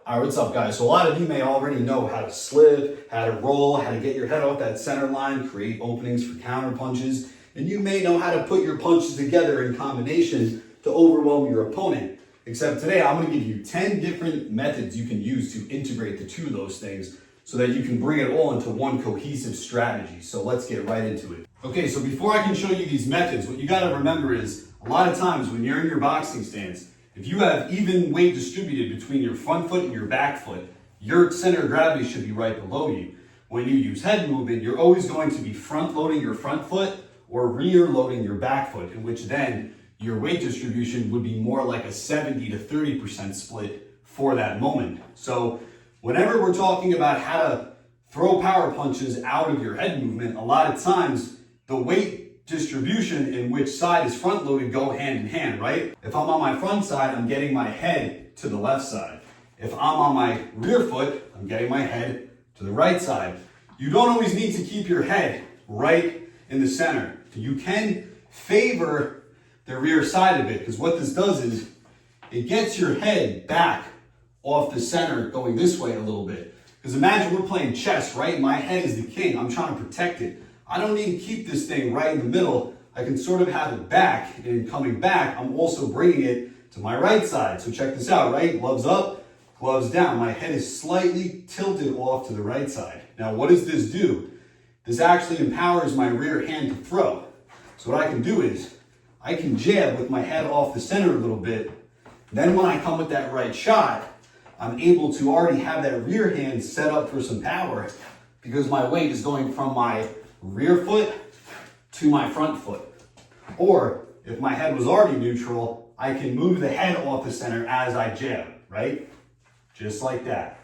All right, what's up, guys? So a lot of you may already know how to slip, how to roll, how to get your head off that center line, create openings for counter punches, and you may know how to put your punches together in combination to overwhelm your opponent. Except today, I'm gonna give you 10 different methods you can use to integrate the two of those things so that you can bring it all into one cohesive strategy. So let's get right into it. Okay, so before I can show you these methods, what you gotta remember is a lot of times when you're in your boxing stance, if you have even weight distributed between your front foot and your back foot, your center of gravity should be right below you. When you use head movement, you're always going to be front loading your front foot or rear loading your back foot, in which then your weight distribution would be more like a 70 to 30% split for that moment. So whenever we're talking about how to throw power punches out of your head movement, a lot of times the weight distribution in which side is front loaded go hand in hand, right? If I'm on my front side, I'm getting my head to the left side. If I'm on my rear foot, I'm getting my head to the right side. You don't always need to keep your head right in the center. You can favor the rear side of it, because what this does is it gets your head back off the center going this way a little bit. Because imagine we're playing chess, right? My head is the king. I'm trying to protect it. I don't need to keep this thing right in the middle. I can sort of have it back, and in coming back, I'm also bringing it to my right side. So check this out, right? Gloves up, gloves down. My head is slightly tilted off to the right side. Now, what does this do? This actually empowers my rear hand to throw. So what I can do is, I can jab with my head off the center a little bit. Then when I come with that right shot, I'm able to already have that rear hand set up for some power because my weight is going from my rear foot to my front foot. Or if my head was already neutral, I can move the head off the center as I jab, right? Just like that.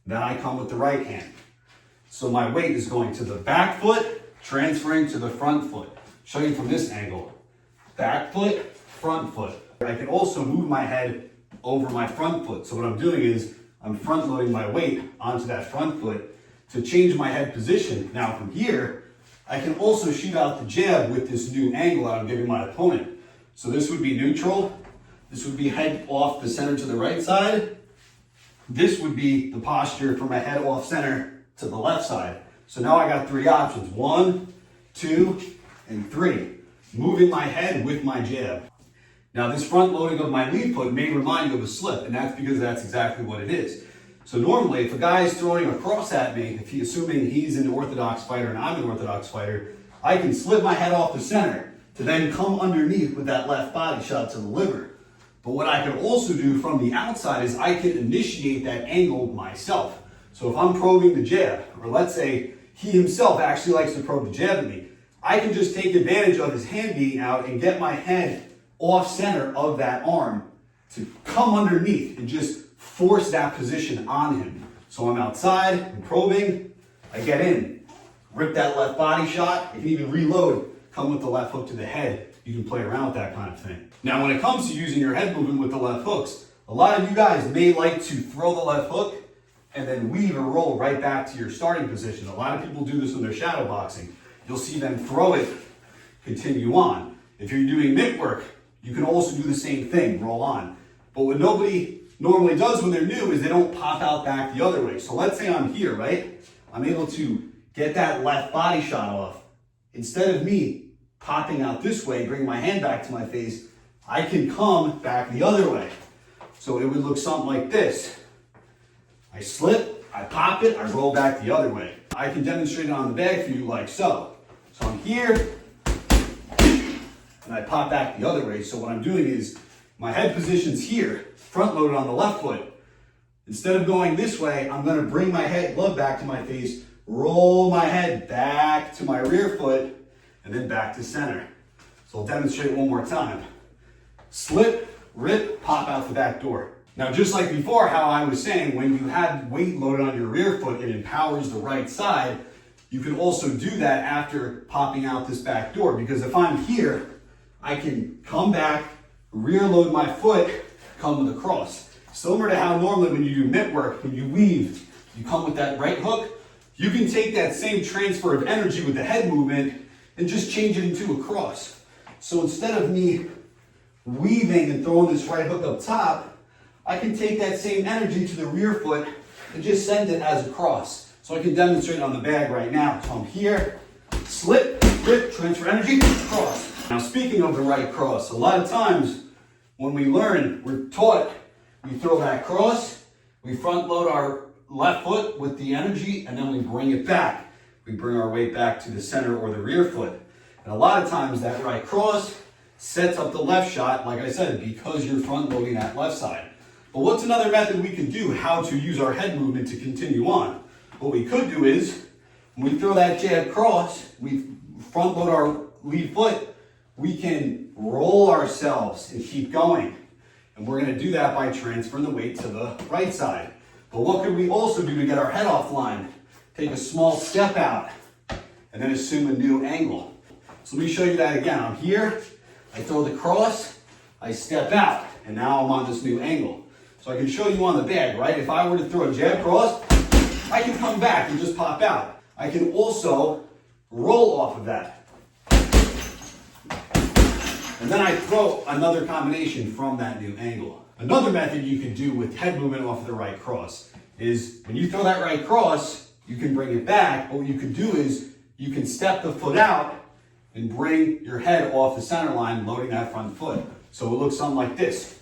Then I come with the right hand. So my weight is going to the back foot, transferring to the front foot. Show you from this angle. Back foot, front foot. I can also move my head over my front foot. So what I'm doing is I'm front loading my weight onto that front foot to change my head position. Now from here, I can also shoot out the jab with this new angle I'm giving my opponent. So this would be neutral. This would be head off the center to the right side. This would be the posture for my head off center to the left side. So now I got three options. 1, 2, and 3. Moving my head with my jab. Now this front loading of my lead foot may remind you of a slip, and that's because that's exactly what it is. So normally, if a guy is throwing a cross at me, assuming he's an orthodox fighter and I'm an orthodox fighter, I can slip my head off the center to then come underneath with that left body shot to the liver. But what I can also do from the outside is I can initiate that angle myself. So if I'm probing the jab, or let's say he himself actually likes to probe the jab at me, I can just take advantage of his hand being out and get my head off center of that arm to come underneath and just force that position on him. So I'm outside, I'm probing, I get in, rip that left body shot, I can even reload, come with the left hook to the head. You can play around with that kind of thing. Now when it comes to using your head movement with the left hooks, a lot of you guys may like to throw the left hook and then weave or roll right back to your starting position. A lot of people do this when they're shadow boxing. You'll see them throw it, continue on. If you're doing mitt work, you can also do the same thing, roll on. But what nobody normally does when they're new is they don't pop out back the other way. So let's say I'm here, right? I'm able to get that left body shot off. Instead of me popping out this way, bring my hand back to my face, I can come back the other way. So it would look something like this. I slip, I pop it, I roll back the other way. I can demonstrate it on the bag for you like so. So I'm here, and I pop back the other way. So what I'm doing is my head position's here, front loaded on the left foot. Instead of going this way, I'm gonna bring my head glove back to my face, roll my head back to my rear foot, and then back to center. So I'll demonstrate it one more time. Slip, rip, pop out the back door. Now, just like before, how I was saying, when you have weight loaded on your rear foot, it empowers the right side. You can also do that after popping out this back door, because if I'm here, I can come back, rear load my foot, come with a cross. Similar to how normally when you do mitt work, when you weave, you come with that right hook, you can take that same transfer of energy with the head movement and just change it into a cross. So instead of me weaving and throwing this right hook up top, I can take that same energy to the rear foot and just send it as a cross. So I can demonstrate on the bag right now. So I'm here, slip, rip, transfer energy, cross. Now speaking of the right cross, a lot of times when we learn, we're taught, we throw that cross, we front load our left foot with the energy, and then we bring it back. We bring our weight back to the center or the rear foot. And a lot of times that right cross sets up the left shot, like I said, because you're front loading that left side. But what's another method we can do how to use our head movement to continue on? What we could do is, when we throw that jab cross, we front load our lead foot, we can roll ourselves and keep going. And we're gonna do that by transferring the weight to the right side. But what could we also do to get our head off line? Take a small step out and then assume a new angle. So let me show you that again. I'm here, I throw the cross, I step out, and now I'm on this new angle. So I can show you on the bag, right? If I were to throw a jab cross, I can come back and just pop out. I can also roll off of that. And then I throw another combination from that new angle. Another method you can do with head movement off of the right cross is when you throw that right cross, you can bring it back. But what you can do is you can step the foot out and bring your head off the center line, loading that front foot. So it looks something like this.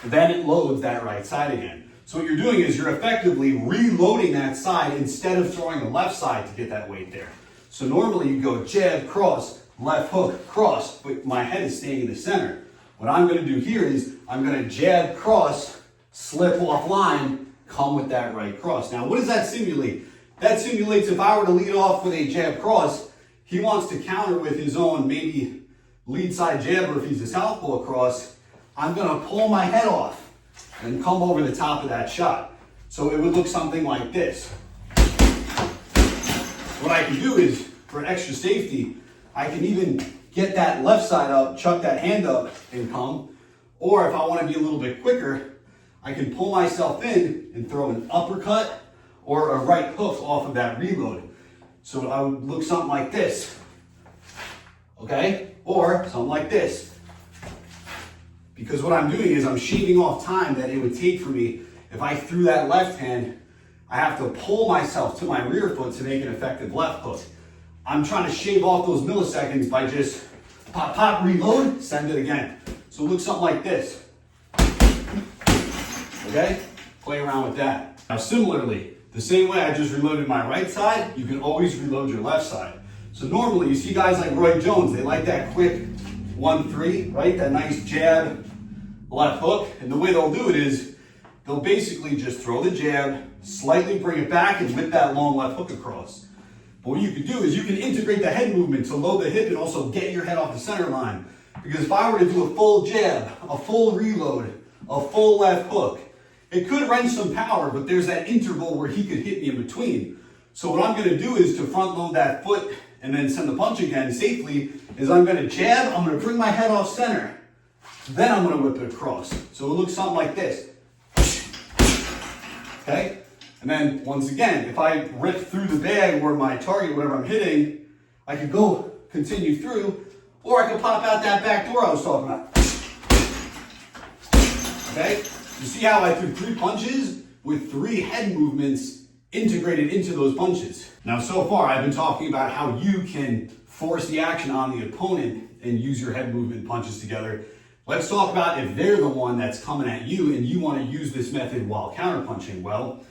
Then it loads that right side again. So what you're doing is you're effectively reloading that side instead of throwing the left side to get that weight there. So normally you go jab, cross, left hook, cross, but my head is staying in the center. What I'm gonna do here is I'm gonna jab, cross, slip off line, come with that right cross. Now, what does that simulate? That simulates if I were to lead off with a jab cross, he wants to counter with his own maybe lead side jab, or if he's a southpaw cross, I'm gonna pull my head off and come over the top of that shot. So it would look something like this. What I can do is, for extra safety, I can even get that left side up, chuck that hand up and come. Or if I want to be a little bit quicker, I can pull myself in and throw an uppercut or a right hook off of that reload. So I would look something like this, okay? Or something like this. Because what I'm doing is I'm shaving off time that it would take for me. If I threw that left hand, I have to pull myself to my rear foot to make an effective left hook. I'm trying to shave off those milliseconds by just pop, pop, reload, send it again. So it looks something like this. Okay? Play around with that. Now similarly, the same way I just reloaded my right side, you can always reload your left side. So normally you see guys like Roy Jones, they like that quick 1-3, right? That nice jab, left hook. And the way they'll do it is they'll basically just throw the jab, slightly bring it back, and whip that long left hook across. But what you can do is you can integrate the head movement to load the hip and also get your head off the center line. Because if I were to do a full jab, a full reload, a full left hook, it could wrench some power, but there's that interval where he could hit me in between. So what I'm going to do is to front load that foot and then send the punch again safely is I'm going to jab, I'm going to bring my head off center, then I'm going to whip it across. So it looks something like this. Okay? And then, once again, if I rip through the bag or my target, whatever I'm hitting, I could go continue through, or I could pop out that back door I was talking about. Okay? You see how I threw 3 punches with 3 head movements integrated into those punches. Now, so far, I've been talking about how you can force the action on the opponent and use your head movement punches together. Let's talk about if they're the one that's coming at you and you want to use this method while counterpunching. Well,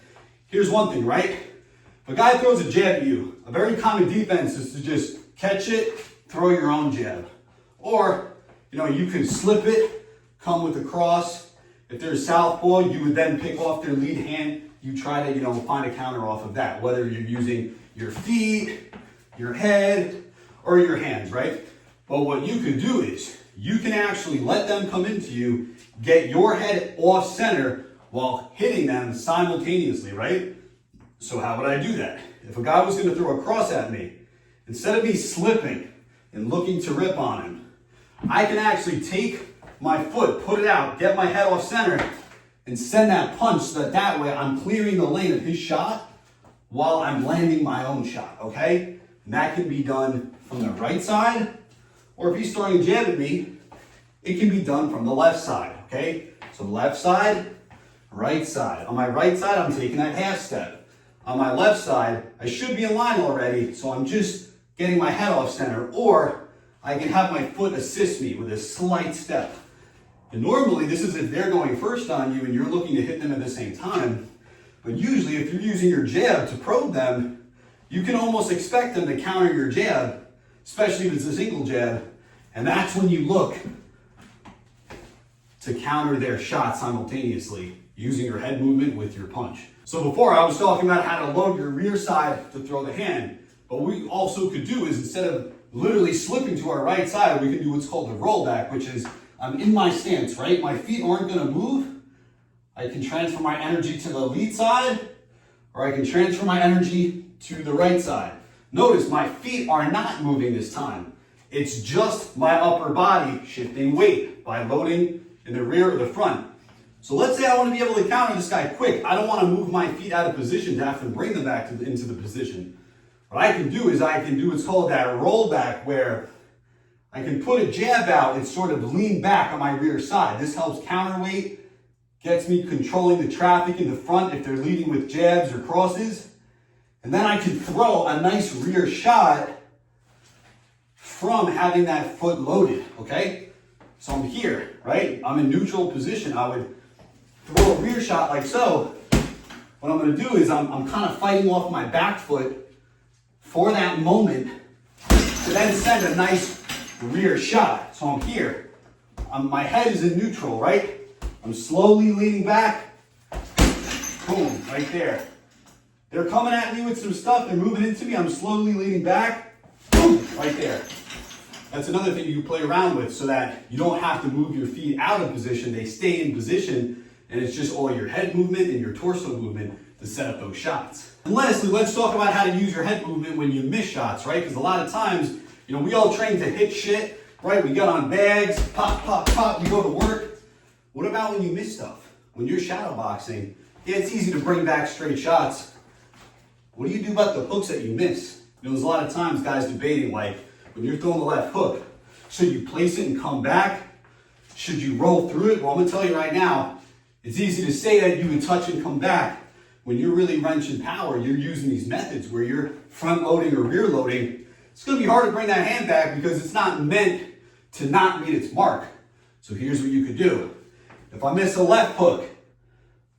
here's one thing, right? If a guy throws a jab at you, a very common defense is to just catch it, throw your own jab. Or, you can slip it, come with a cross. If they're southpaw, you would then pick off their lead hand. You try to, find a counter off of that, whether you're using your feet, your head, or your hands, right? But what you can do is you can actually let them come into you, get your head off center while hitting them simultaneously, right? So how would I do that? If a guy was going to throw a cross at me, instead of me slipping and looking to rip on him, I can actually take my foot, put it out, get my head off center, and send that punch so that way I'm clearing the lane of his shot while I'm landing my own shot, okay? And that can be done from the right side, or if he's throwing a jab at me, it can be done from the left side. okay? So left side, right side. On my right side, I'm taking that half step. On my left side, I should be in line already, so I'm just getting my head off center, or I can have my foot assist me with a slight step. And normally, this is if they're going first on you and you're looking to hit them at the same time. But usually, if you're using your jab to probe them, you can almost expect them to counter your jab, especially if it's a single jab. And that's when you look to counter their shot simultaneously, using your head movement with your punch. So before I was talking about how to load your rear side to throw the hand. But what we also could do is, instead of literally slipping to our right side, we can do what's called a rollback, which is I'm in my stance, right? My feet aren't gonna move. I can transfer my energy to the lead side, or I can transfer my energy to the right side. Notice my feet are not moving this time. It's just my upper body shifting weight by loading in the rear or the front. So let's say I want to be able to counter this guy quick. I don't want to move my feet out of position to have to bring them back into the position. What I can do is I can do what's called that rollback, where I can put a jab out and sort of lean back on my rear side. This helps counterweight, gets me controlling the traffic in the front if they're leading with jabs or crosses. And then I can throw a nice rear shot from having that foot loaded, okay? So I'm here, right? I'm in neutral position. I would throw a rear shot like so. What I'm gonna do is I'm kind of fighting off my back foot for that moment to then send a nice rear shot. So I'm here. My head is in neutral, right? I'm slowly leaning back. Boom, right there. They're coming at me with some stuff. They're moving into me. I'm slowly leaning back. Boom, right there. That's another thing you play around with so that you don't have to move your feet out of position. They stay in position, and it's just all your head movement and your torso movement to set up those shots. And lastly, let's talk about how to use your head movement when you miss shots, right? Because a lot of times, we all train to hit shit, right? We get on bags, pop, pop, pop, we go to work. What about when you miss stuff? When you're shadow boxing, yeah, it's easy to bring back straight shots. What do you do about the hooks that you miss? There's a lot of times guys debating, like, when you're throwing the left hook, should you place it and come back? Should you roll through it? Well, I'm gonna tell you right now, it's easy to say that you would touch and come back. When you're really wrenching power, you're using these methods where you're front loading or rear loading. It's gonna be hard to bring that hand back because it's not meant to not meet its mark. So here's what you could do. If I miss a left hook,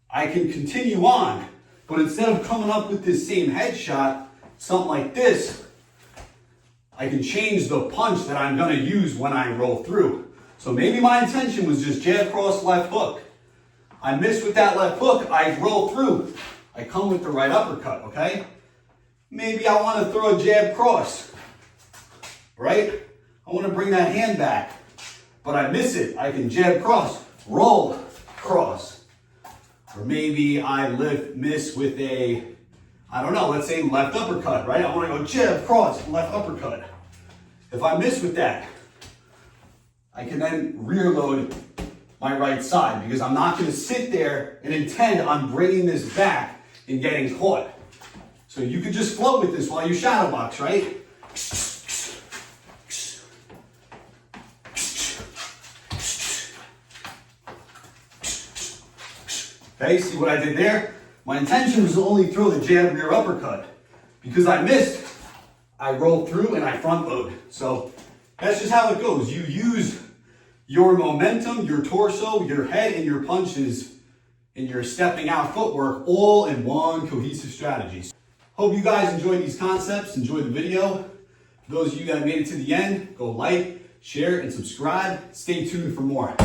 I can continue on, but instead of coming up with this same headshot, something like this, I can change the punch that I'm gonna use when I roll through. So maybe my intention was just jab cross left hook. I miss with that left hook, I roll through. I come with the right uppercut, okay? Maybe I wanna throw a jab cross, right? I wanna bring that hand back, but I miss it. I can jab cross, roll, cross. Or maybe I miss with a, I don't know, let's say left uppercut, right? I want to go jab, cross, left uppercut. If I miss with that, I can then rear load my right side because I'm not going to sit there and intend on bringing this back and getting caught. So you could just float with this while you shadow box, right? Okay, see what I did there? My intention was to only throw the jab rear uppercut. Because I missed, I rolled through and I front load. So that's just how it goes. You use your momentum, your torso, your head, and your punches in your stepping out footwork all in one cohesive strategy. Hope you guys enjoyed these concepts, enjoyed the video. For those of you that made it to the end, go like, share, and subscribe. Stay tuned for more.